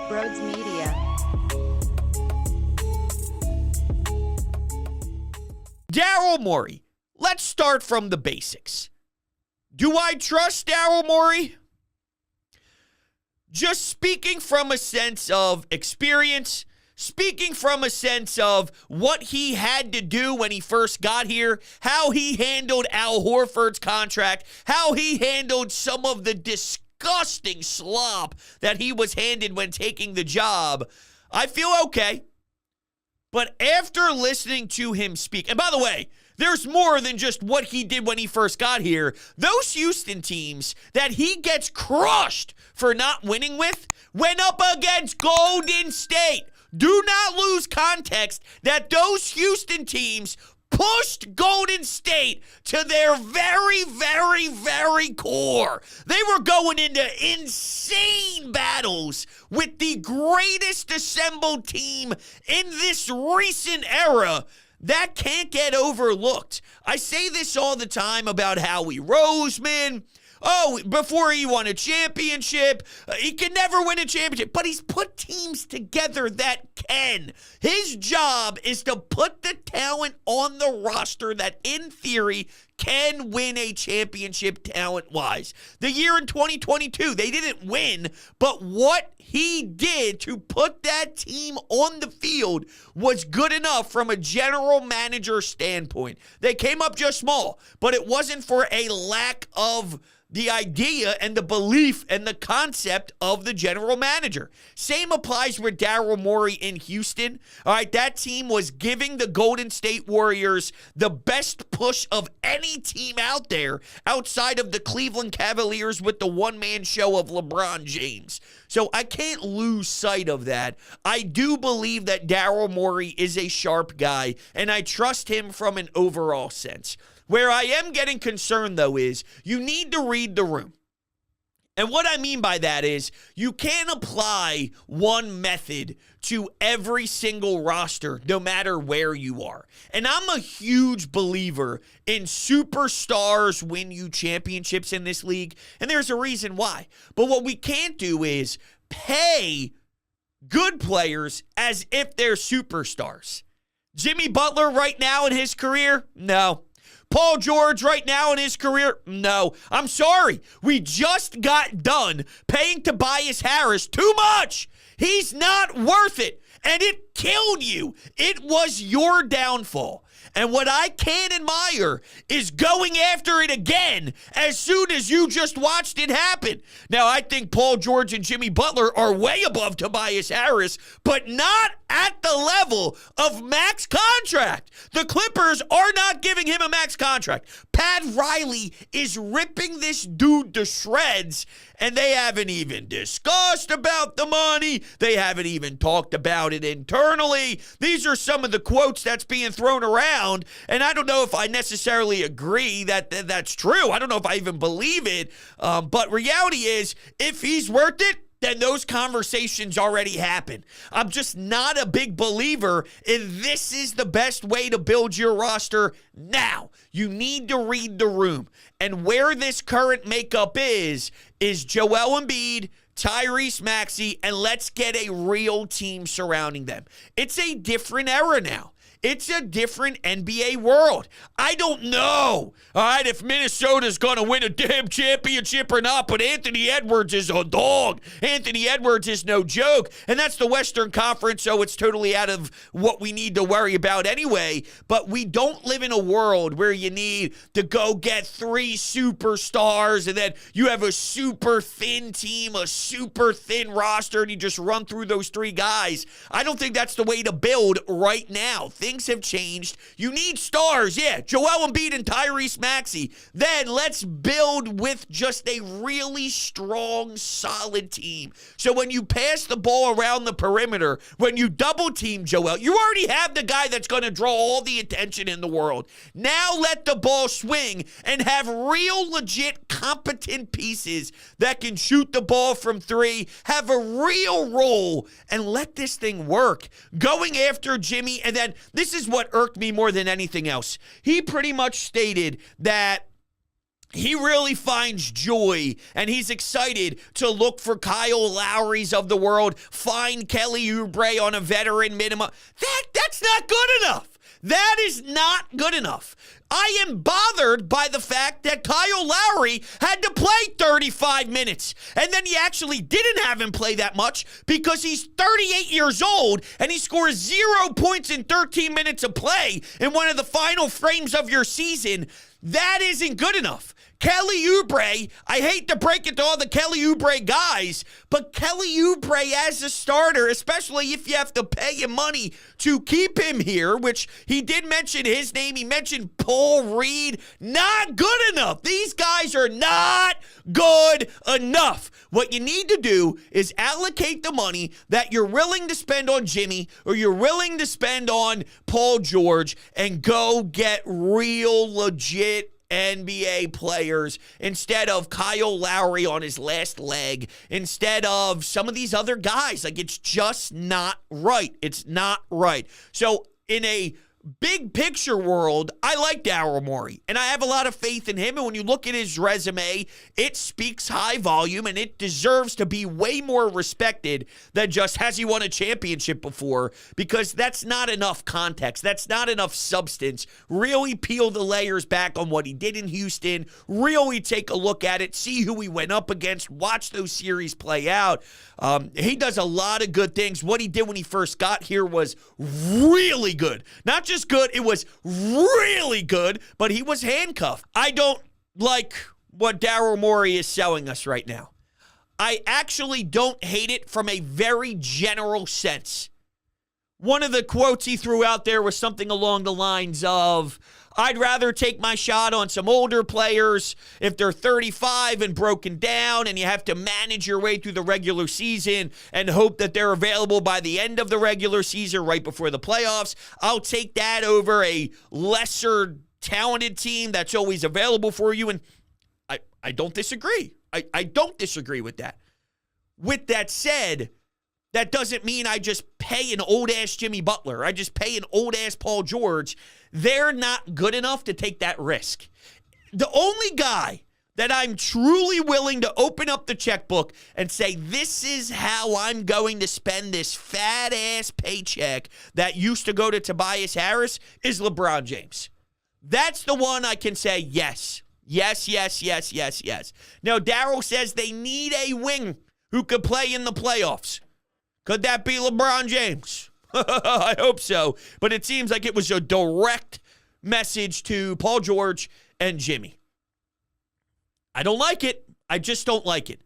Brodes Media. Daryl Morey. Let's start from the basics. Do I trust Daryl Morey? Just speaking from a sense of experience, speaking from a sense of what he had to do when he first got here, how he handled Al Horford's contract, how he handled some of the disgusting slop that he was handed when taking the job, I feel okay. But after listening to him speak, and by the way, there's more than just what he did when he first got here. Those Houston teams that he gets crushed for not winning with went up against Golden State. Do not lose context that those Houston teams pushed Golden State to their very, very, very core. They were going into insane battles with the greatest assembled team in this recent era. That can't get overlooked. I say this all the time about Howie Roseman. Oh, before he won a championship, he can never win a championship, but he's put teams together that can. His job is to put the talent on the roster that, in theory, can win a championship talent-wise. The year in 2022, they didn't win, but what he did to put that team on the field was good enough from a general manager standpoint. They came up just small, but it wasn't for a lack of the idea and the belief and the concept of the general manager. Same applies with Daryl Morey in Houston. All right, that team was giving the Golden State Warriors the best push of any team out there outside of the Cleveland Cavaliers with the one-man show of LeBron James. So I can't lose sight of that. I do believe that Daryl Morey is a sharp guy, and I trust him from an overall sense. Where I am getting concerned, though, is you need to read the room. And what I mean by that is you can't apply one method to every single roster, no matter where you are. And I'm a huge believer in superstars win you championships in this league, and there's a reason why. But what we can't do is pay good players as if they're superstars. Jimmy Butler right now in his career? No. Paul George right now in his career? No. I'm sorry. We just got done paying Tobias Harris too much. He's not worth it. And it killed you. It was your downfall. And what I can't admire is going after it again as soon as you just watched it happen. Now, I think Paul George and Jimmy Butler are way above Tobias Harris, but not at the level of max contract. The Clippers are not giving him a max contract. Pat Riley is ripping this dude to shreds, and they haven't even discussed about the money. They haven't even talked about it internally. These are some of the quotes that's being thrown around, and I don't know if I necessarily agree that that's true. I don't know if I even believe it, but reality is, if he's worth it, then those conversations already happen. I'm just not a big believer in this is the best way to build your roster now. You need to read the room. And where this current makeup is Joel Embiid, Tyrese Maxey, and let's get a real team surrounding them. It's a different era now. It's a different NBA world. I don't know, all right, if Minnesota's going to win a damn championship or not, but Anthony Edwards is a dog. Anthony Edwards is no joke, and that's the Western Conference, so it's totally out of what we need to worry about anyway. But we don't live in a world where you need to go get three superstars, and then you have a super thin team, a super thin roster, and you just run through those three guys. I don't think that's the way to build right now. Things have changed. You need stars, yeah. Joel Embiid and Tyrese Maxey. Then let's build with just a really strong, solid team. So when you pass the ball around the perimeter, when you double team Joel, you already have the guy that's going to draw all the attention in the world. Now let the ball swing and have real, legit, competent pieces that can shoot the ball from three, have a real role, and let this thing work. Going after Jimmy, and then this is what irked me more than anything else. He pretty much stated that he really finds joy, and he's excited to look for Kyle Lowry's of the world, find Kelly Oubre on a veteran minimum. That's not good enough. That is not good enough. I am bothered by the fact that Kyle Lowry had to play 35 minutes, and then he actually didn't have him play that much because he's 38 years old, and he scores 0 points in 13 minutes of play in one of the final frames of your season. That isn't good enough. Kelly Oubre, I hate to break it to all the Kelly Oubre guys, but Kelly Oubre as a starter, especially if you have to pay him money to keep him here, which he did mention his name. He mentioned Paul Reed. Not good enough. These guys are not good enough. What you need to do is allocate the money that you're willing to spend on Jimmy or you're willing to spend on Paul George and go get real legit NBA players instead of Kyle Lowry on his last leg, instead of some of these other guys. Like, it's just not right. It's not right. So in a big picture world, I like Daryl Morey, and I have a lot of faith in him. And when you look at his resume, it speaks high volume, and it deserves to be way more respected than just has he won a championship before, because that's not enough context. That's not enough substance. Really peel the layers back on what he did in Houston. Really take a look at it, see who he went up against, watch those series play out. He does a lot of good things. What he did when he first got here was really good. Not just good, it was really good, but he was handcuffed. I don't like what Daryl Morey is selling us right now. I actually don't hate it from a very general sense. One of the quotes he threw out there was something along the lines of, I'd rather take my shot on some older players if they're 35 and broken down and you have to manage your way through the regular season and hope that they're available by the end of the regular season right before the playoffs. I'll take that over a lesser talented team that's always available for you. And I don't disagree. I don't disagree with that. With that said, that doesn't mean I just pay an old-ass Jimmy Butler. I just pay an old-ass Paul George. They're not good enough to take that risk. The only guy that I'm truly willing to open up the checkbook and say, this is how I'm going to spend this fat-ass paycheck that used to go to Tobias Harris, is LeBron James. That's the one I can say yes. Yes, yes, yes, yes, yes. Now, Daryl says they need a wing who could play in the playoffs. Could that be LeBron James? I hope so. But it seems like it was a direct message to Paul George and Jimmy. I don't like it. I just don't like it.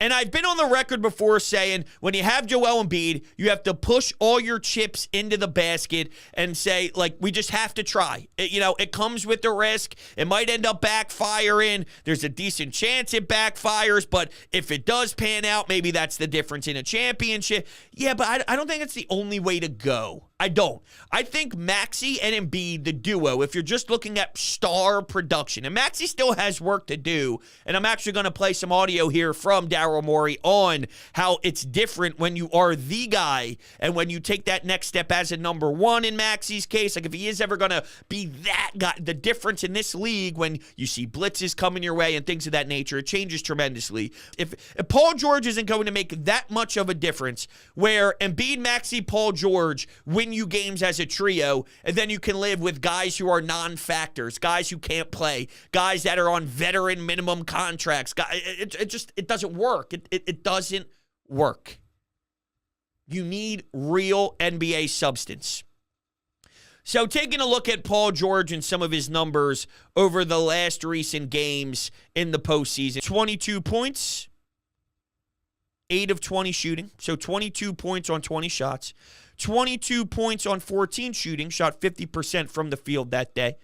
And I've been on the record before saying when you have Joel Embiid, you have to push all your chips into the basket and say, like, we just have to try. It comes with the risk. It might end up backfiring. There's a decent chance it backfires, but if it does pan out, maybe that's the difference in a championship. Yeah, but I don't think it's the only way to go. I don't. I think Maxey and Embiid, the duo, if you're just looking at star production, and Maxey still has work to do, and I'm actually going to play some audio here from Daryl Morey on how it's different when you are the guy and when you take that next step as a number one in Maxey's case. Like, if he is ever going to be that guy, the difference in this league when you see blitzes coming your way and things of that nature, it changes tremendously. If Paul George isn't going to make that much of a difference, where Embiid, Maxey, Paul George win you games as a trio, and then you can live with guys who are non-factors, guys who can't play, guys that are on veteran minimum contracts. It doesn't work. It doesn't work. You need real NBA substance. So taking a look at Paul George and some of his numbers over the last recent games in the postseason. 22 points, 8 of 20 shooting, so 22 points on 20 shots. 22 points on 14 shooting, shot 50% from the field that day.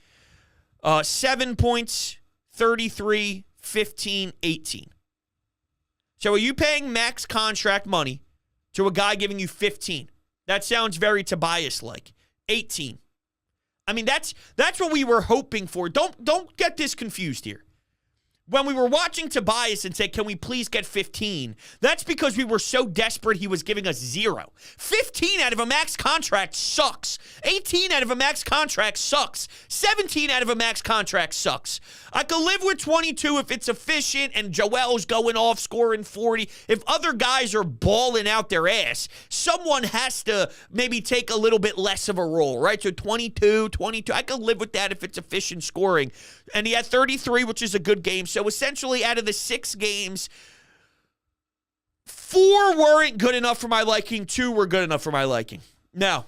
7 points, 33, 15, 18. So are you paying max contract money to a guy giving you 15? That sounds very Tobias-like. 18. I mean, that's what we were hoping for. Don't get this confused here. when we were watching Tobias and said, can we please get 15? That's because we were so desperate he was giving us 0. 15 out of a max contract sucks. 18 out of a max contract sucks. 17 out of a max contract sucks. I could live with 22 if it's efficient and Joel's going off scoring 40. If other guys are balling out their ass, someone has to maybe take a little bit less of a role, right? So 22. I could live with that if it's efficient scoring. And he had 33, which is a good game. So essentially, out of the 6 games, 4 weren't good enough for my liking. 2 were good enough for my liking. No.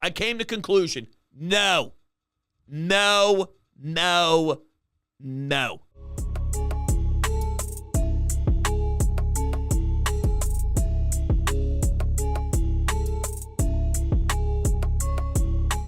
I came to conclusion. No.